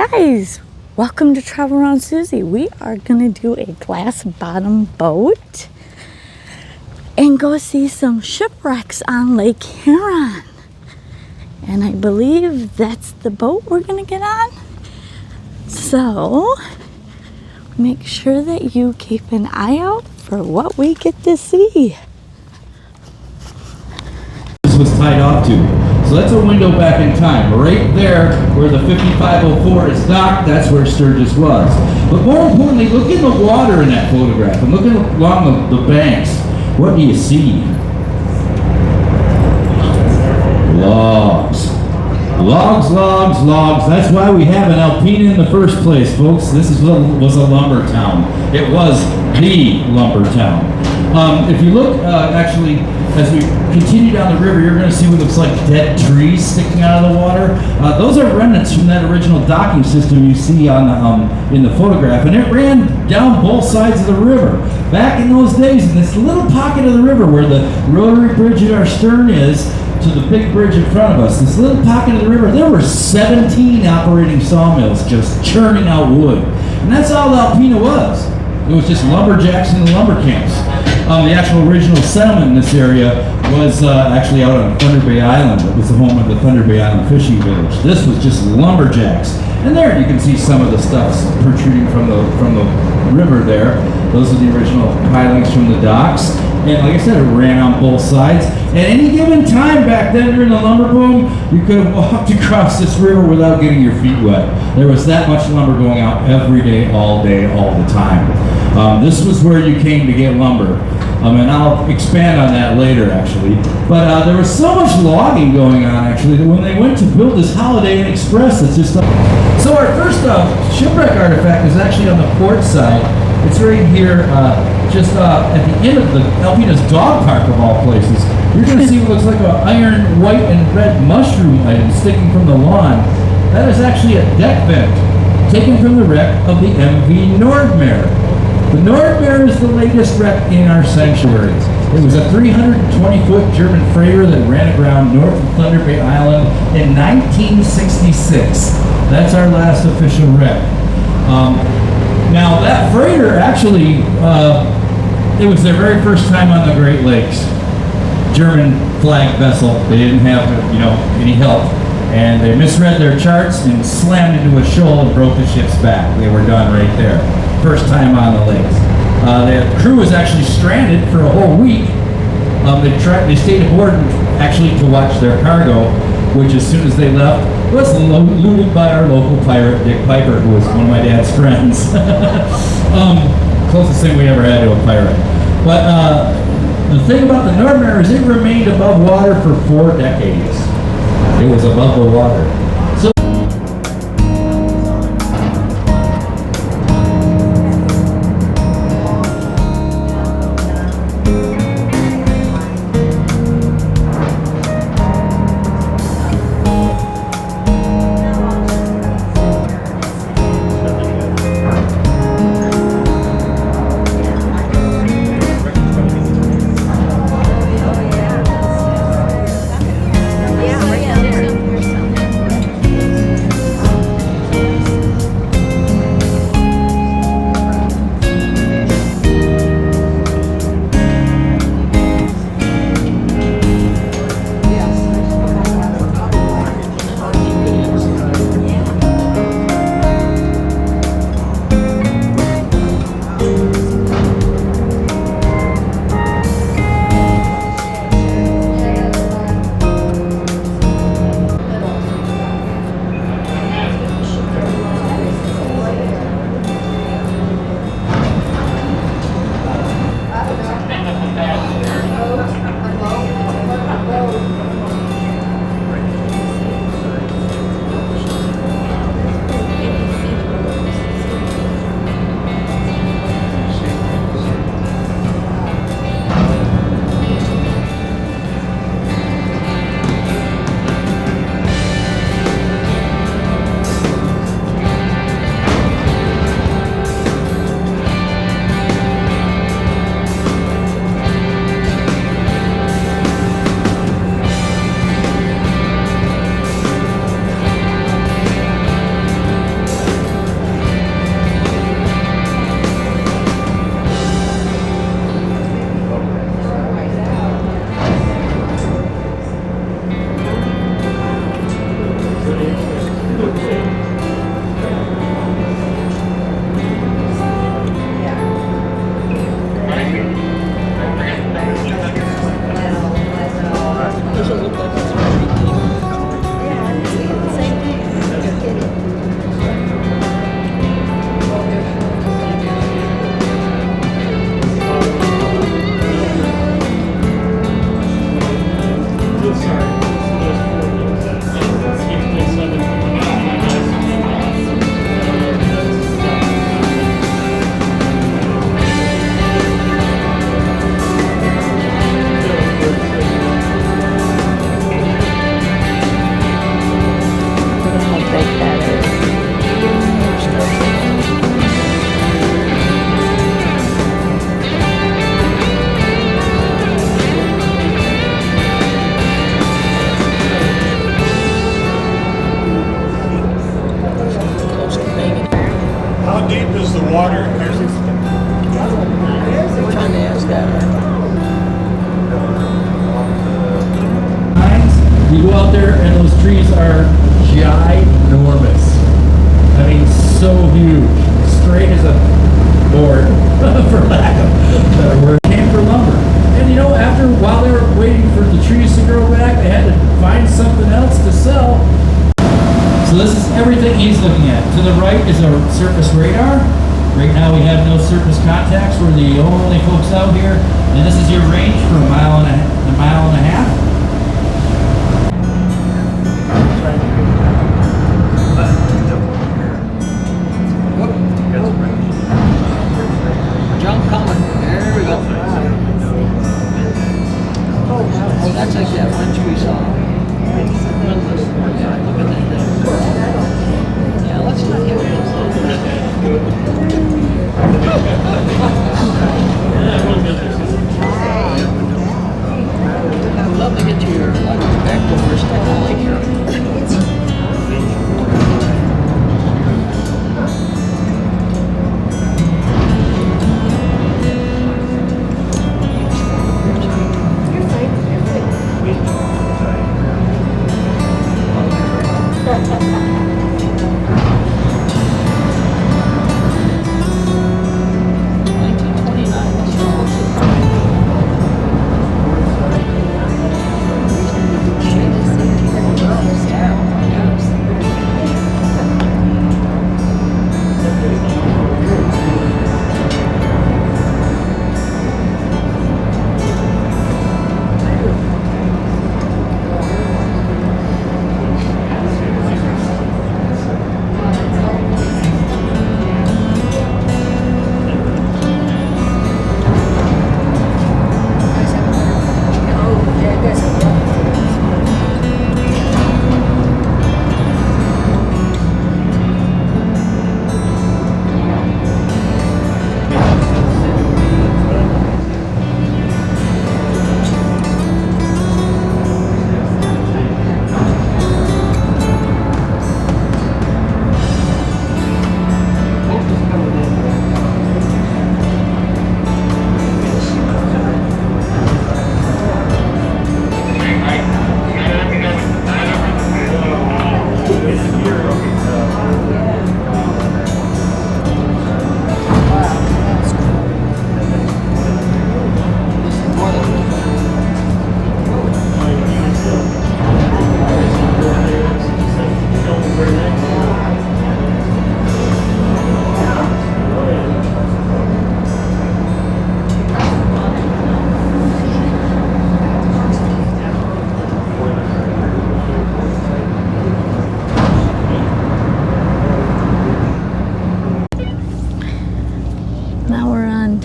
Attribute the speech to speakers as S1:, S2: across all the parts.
S1: Guys, welcome to Travel Around Suzy. We are going to do a glass bottom boat and go see some shipwrecks on Lake Huron. And I believe that's the boat we're going to get on. So, make sure that you keep an eye out for what we get to see.
S2: This was tied off to. So that's a window back in time. Right there where the 5504 is docked, that's where Sturgis was. But more importantly, look in the water in that photograph and look along the banks. What do you see? Logs. Logs, logs, logs. That's why we have an Alpena in the first place, folks. This was a lumber town. It was the lumber town. If you look, actually, as we continue down the river, you're going to see what looks like dead trees sticking out of the water. Those are remnants from that original docking system you see on in the photograph, and it ran down both sides of the river. Back in those days, in this little pocket of the river where the rotary bridge at our stern is, to the big bridge in front of us, this little pocket of the river, there were 17 operating sawmills just churning out wood. And that's all Alpena was. It was just lumberjacks in the lumber camps. The actual original settlement in this area was actually out on Thunder Bay Island. It was the home of the Thunder Bay Island fishing village. This was just lumberjacks. And there you can see some of the stuff protruding from the river there. Those are the original pilings from the docks. And like I said, it ran on both sides. At any given time back then during the lumber boom, you could have walked across this river without getting your feet wet. There was that much lumber going out every day, all the time. This was where you came to get lumber. And I'll expand on that later, actually. But there was so much logging going on, actually, that when they went to build this Holiday Inn Express, it's just... So our first shipwreck artifact is actually on the port side. It's right here, just at the end of the Alpena's dog park, of all places. You're going to see what looks like an iron, white, and red mushroom item sticking from the lawn. That is actually a deck vent, taken from the wreck of the MV Nordmare. The Nordmare is the latest wreck in our sanctuary. It was a 320-foot German freighter that ran aground north of Thunder Bay Island in 1966. That's our last official wreck. Now that freighter actually, it was their very first time on the Great Lakes. German flag vessel. They didn't have, any help. And they misread their charts and slammed into a shoal and broke the ship's back. They were done right there. First time on the lakes. The crew was actually stranded for a whole week. They stayed aboard actually to watch their cargo, which as soon as they left was looted by our local pirate, Dick Piper, who was one of my dad's friends. Closest thing we ever had to a pirate. But the thing about the Nordmare is it remained above water for 4 decades. It was above the water. So
S3: does the water here?
S4: We're trying to ask that.
S2: You go out there and those trees are ginormous. I mean, so huge. Straight as a board, for lack of a better word. Came for lumber. And you know, while they were waiting for the trees to grow back, they had to find something else to sell. So this is everything he's looking at. To the right is our surface radar. Right now we have no surface contacts. We're the only folks out here. And this is your range for a mile and a half.
S4: Jump coming. There we go. Oh, that's like that one we saw. Yeah, look at that thing. Yeah, let's not get it. I'd love to get to your back over stuff on Lake Huron.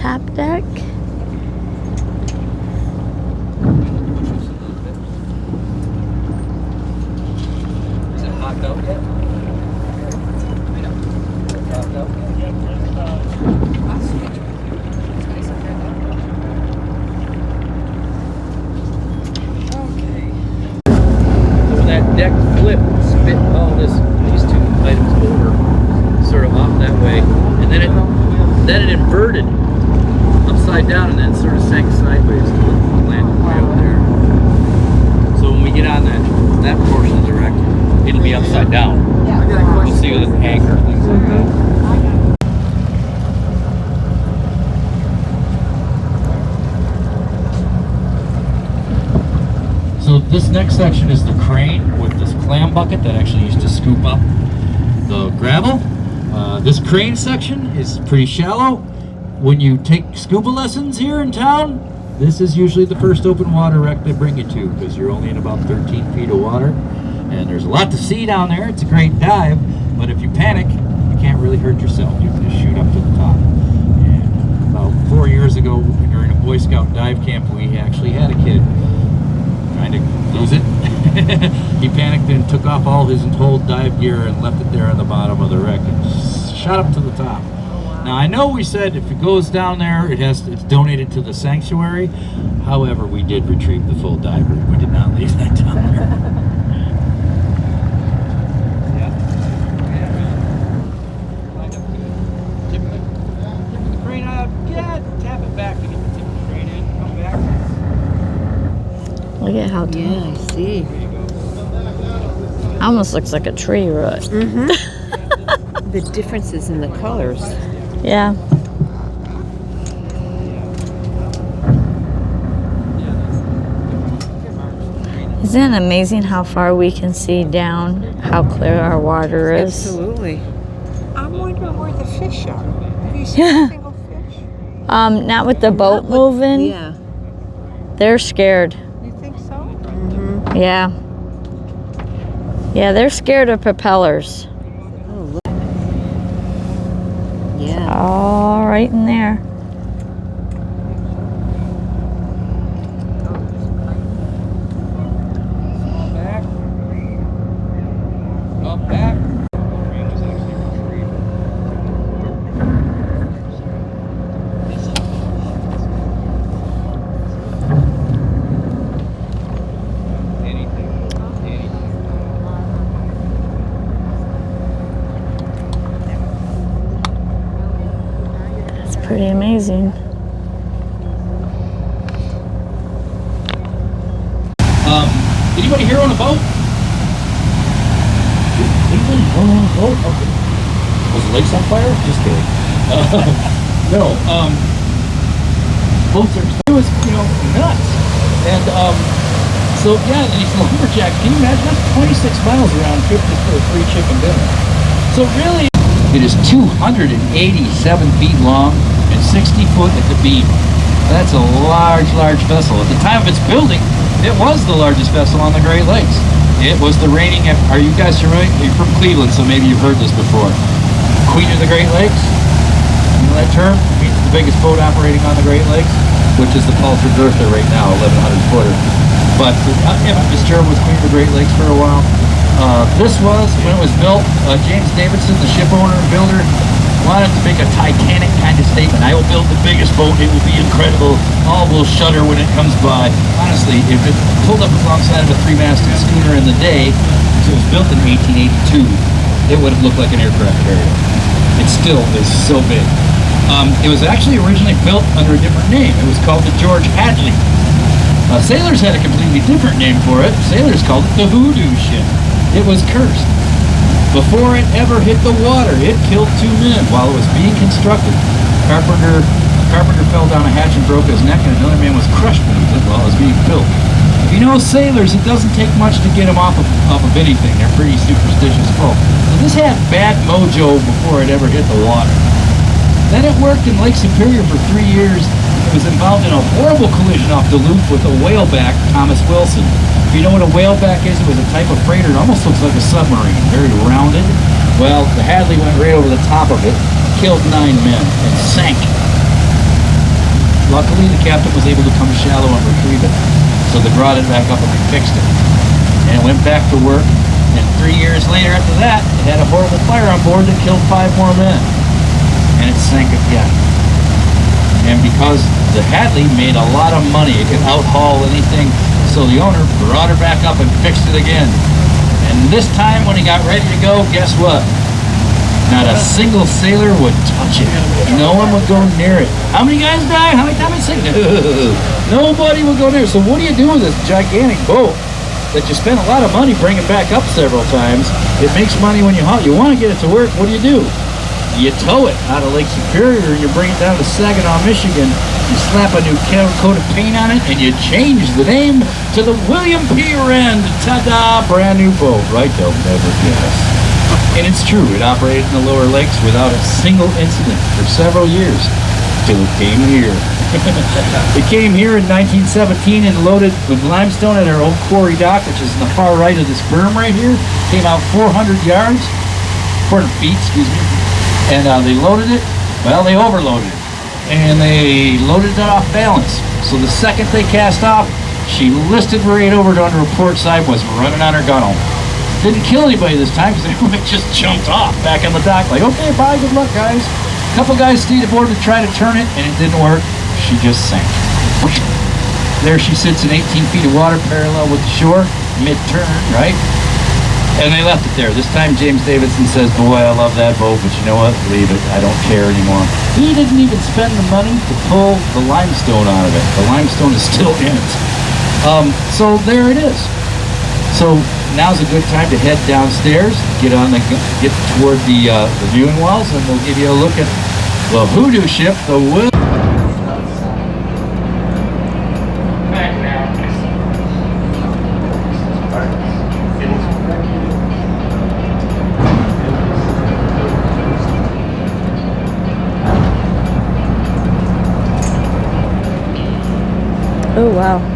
S1: top deck.
S4: Is it hot out yet? Hot out? Okay. So when that deck flipped, spit all these two items over, sort of off that way, and then it inverted upside down and then sort of sank sideways and landed way up there. So when we get on that portion of the wreck, it'll be upside down. We'll see with an anchor, things like that.
S2: So this next section is the crane with this clam bucket that actually used to scoop up the gravel. This crane section is pretty shallow. When you take scuba lessons here in town, this is usually the first open water wreck they bring you to, because you're only in about 13 feet of water. And there's a lot to see down there. It's a great dive, but if you panic, you can't really hurt yourself. You can just shoot up to the top. And about 4 years ago, during a Boy Scout dive camp, we actually had a kid trying to lose it. He panicked and took off all his whole dive gear and left it there on the bottom of the wreck and shot up to the top. Now I know we said if it goes down there, it's donated to the sanctuary. However, we did retrieve the full diver. We did not leave that down there.
S1: Look at how tall.
S3: Yeah, I see.
S1: Almost looks like a tree root.
S3: Mm-hmm. The differences in the colors.
S1: Yeah. Isn't it amazing how far we can see down, how clear our water is?
S3: Absolutely. I'm wondering where the fish are. Have you seen a single fish?
S1: Not with the boat moving.
S3: Yeah.
S1: They're scared.
S3: You think so? Mm-hmm.
S1: Yeah. Yeah, they're scared of propellers.
S3: Oh, look. Yeah.
S1: All right in there.
S4: Back.
S1: That's pretty amazing.
S2: Anybody here on a boat? Anybody on a boat? Okay. Was the lakes on fire? Just kidding. No. Boats are, it was, nuts. And, so yeah, these lumberjacks, can you imagine that? 26 miles around trip just for a free chicken dinner. So really, it is 287 feet long and 60 foot at the beam. That's a large, large vessel. At the time of its building, it was the largest vessel on the Great Lakes. It was the reigning, are you guys familiar? You're from Cleveland, so maybe you've heard this before. Queen of the Great Lakes? You know that term? It means the biggest boat operating on the Great Lakes, which is the Palford Bertha right now, 1100 footer. But Fitzgerald was Queen of the Great Lakes for a while. This was, when it was built, James Davidson, the ship owner and builder, wanted to make a Titanic kind of statement. I will build the biggest boat. It will be incredible. All will shudder when it comes by. Honestly, if it pulled up alongside of a three-masted schooner in the day, because it was built in 1882, it would have looked like an aircraft carrier. It still is so big. It was actually originally built under a different name. It was called the George Hadley. Sailors had a completely different name for it. Sailors called it the Hoodoo Ship. It was cursed. Before it ever hit the water, it killed 2 men while it was being constructed. A carpenter fell down a hatch and broke his neck, and another man was crushed beneath it while it was being built. If you know sailors, it doesn't take much to get them off of anything. They're pretty superstitious folk. So this had bad mojo before it ever hit the water. Then it worked in Lake Superior for 3 years. It was involved in a horrible collision off Duluth with a whaleback, Thomas Wilson. If you know what a whaleback is, it was a type of freighter. It almost looks like a submarine, very rounded. Well, the Hadley went right over the top of it, killed 9 men, and sank. Luckily, the captain was able to come shallow and retrieve it. So they brought it back up and they fixed it. And it went back to work. And 3 years later after that, it had a horrible fire on board that killed 5 more men. And it sank again. And because the Hadley made a lot of money, it could outhaul anything. So the owner brought her back up and fixed it again. And this time when he got ready to go, guess what? Not a single sailor would touch it. No one would go near it. How many guys died? How many times did it sink? Nobody would go near it. So what do you do with this gigantic boat that you spent a lot of money bringing back up several times? It makes money when you haul. You want to get it to work. What do? You tow it out of Lake Superior and you bring it down to Saginaw, Michigan. You slap a new coat of paint on it and you change the name to the William P. Wren. Ta-da! Brand new boat, right? They'll never guess. And it's true, it operated in the lower lakes without a single incident for several years, till it came here. It came here in 1917 and loaded with limestone at our old quarry dock, which is in the far right of this berm right here. Came out 400 feet, excuse me. And they loaded it, well, they overloaded it. And they loaded it off balance. So the second they cast off, she listed right over to under a port side, was running on her gunnel. Didn't kill anybody this time because everybody just jumped off back on the dock like, okay, bye, good luck, guys. A couple guys stayed aboard to try to turn it, and it didn't work. She just sank. There she sits in 18 feet of water parallel with the shore, mid-turn, right? And they left it there. This time James Davidson says, boy, I love that boat, but you know what? Leave it. I don't care anymore. He didn't even spend the money to pull the limestone out of it. The limestone is still in it.
S4: So there it is. So now's a good time to head downstairs, get toward the viewing walls, and we'll give you a look at the Hoodoo Ship, the wood.
S1: Oh, wow.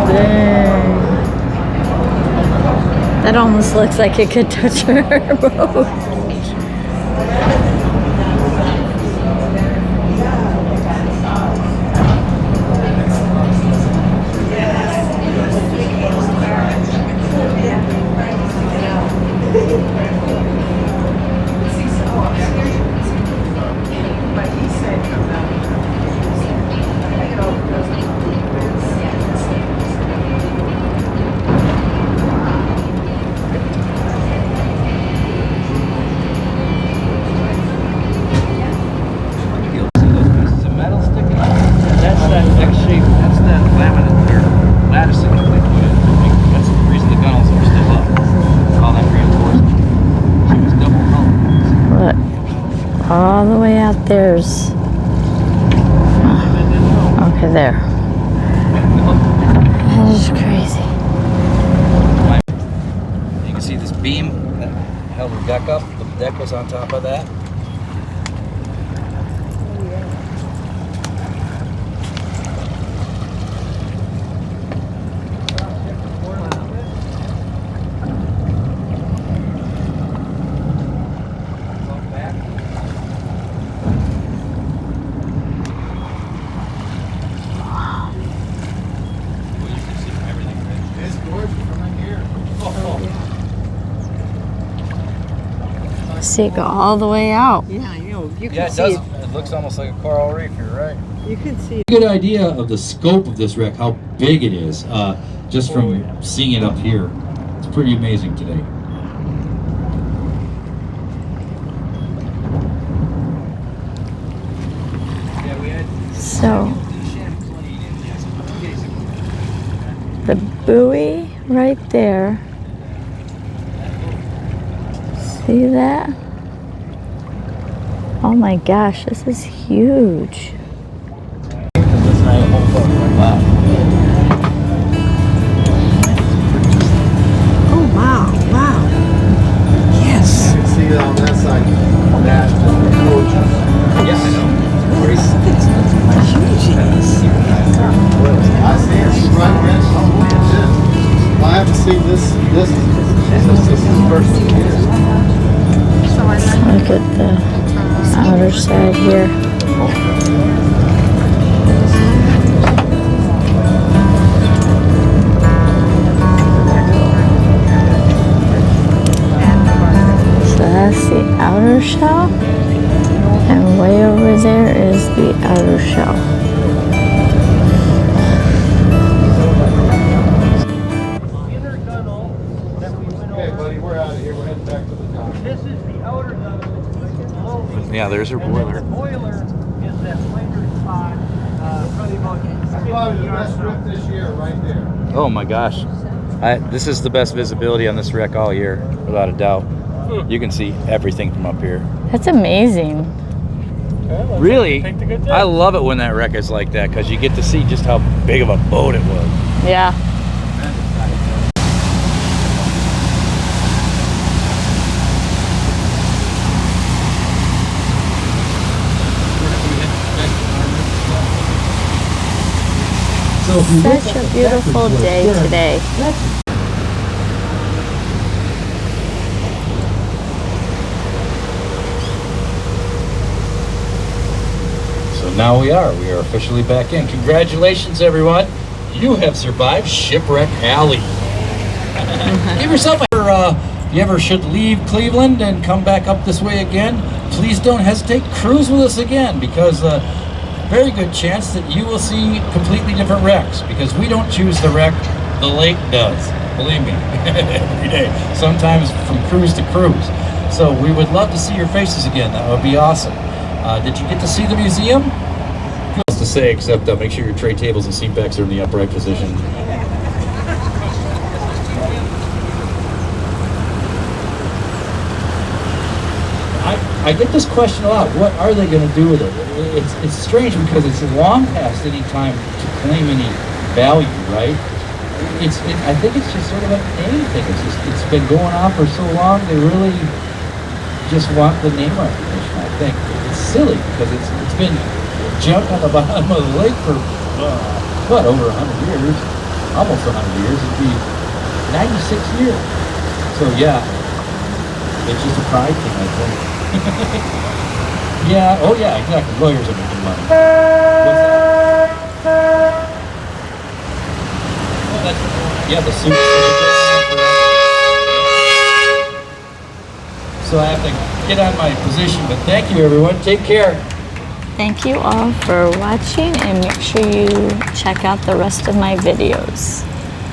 S1: Dang. That almost looks like it could touch our boat. All the way out there's okay there. That is crazy.
S4: You can see this beam that held the deck up. The deck was on top of that.
S1: See it go all the way out.
S3: Yeah, you can
S4: Yeah, it
S3: see
S4: does.
S3: it.
S4: It looks almost like a coral reef. You're right.
S3: You can see it.
S2: Good idea of the scope of this wreck, how big it is, just from seeing it up here. It's pretty amazing today.
S1: So the buoy right there. See that? Oh my gosh, this is huge.
S3: Oh, wow, wow. Yes.
S5: You can see it on that side.
S4: Yeah, I know.
S5: I see it right there. I haven't seen this since this is first year.
S1: Look at the outer side here. So that's the outer shell, and way over there is the outer shell.
S5: Okay, buddy, we're out of here. We're heading back to the top.
S6: This is the outer oven.
S4: Yeah, there's her boiler.
S6: The boiler is that flavor spot, probably about
S5: Probably
S6: 50
S5: the best
S6: yards
S5: trip
S6: out.
S5: this year, right there.
S4: Oh my gosh. This is the best visibility on this wreck all year, without a doubt. You can see everything from up here.
S1: That's amazing.
S4: Really,
S6: Take the good day.
S4: I love it when that wreck is like that because you get to see just how big of a boat it was.
S1: Yeah.
S2: So if you look
S1: Such
S2: at
S1: a
S2: the
S1: beautiful
S2: backwards
S1: day
S2: where-
S1: today.
S4: So now we are officially back in. Congratulations, everyone. You have survived Shipwreck Alley. Give yourself a... you ever should leave Cleveland and come back up this way again, please don't hesitate. Cruise with us again, because very good chance that you will see completely different wrecks, because we don't choose the wreck, the lake does. Believe me, every day. Sometimes from cruise to cruise. So we would love to see your faces again. That would be awesome. Did you get to see the museum? To
S2: say, except make sure your tray tables and seat backs are in the upright position. I get this question a lot. What are they going to do with it? It's strange because it's long past any time to claim any value, right? I think it's just sort of a name thing. It's been going on for so long. They really just want the name recognition. I think it's silly because it's been junk on the bottom of the lake for over 100 years, almost 100 years. It'd be 96 years. So yeah, it's just a pride thing, I think. Yeah, oh yeah, exactly. Lawyers are making money. What's that? Oh, that's, the suit. So I have to get on my position, but thank you everyone. Take care.
S1: Thank you all for watching, and make sure you check out the rest of my videos.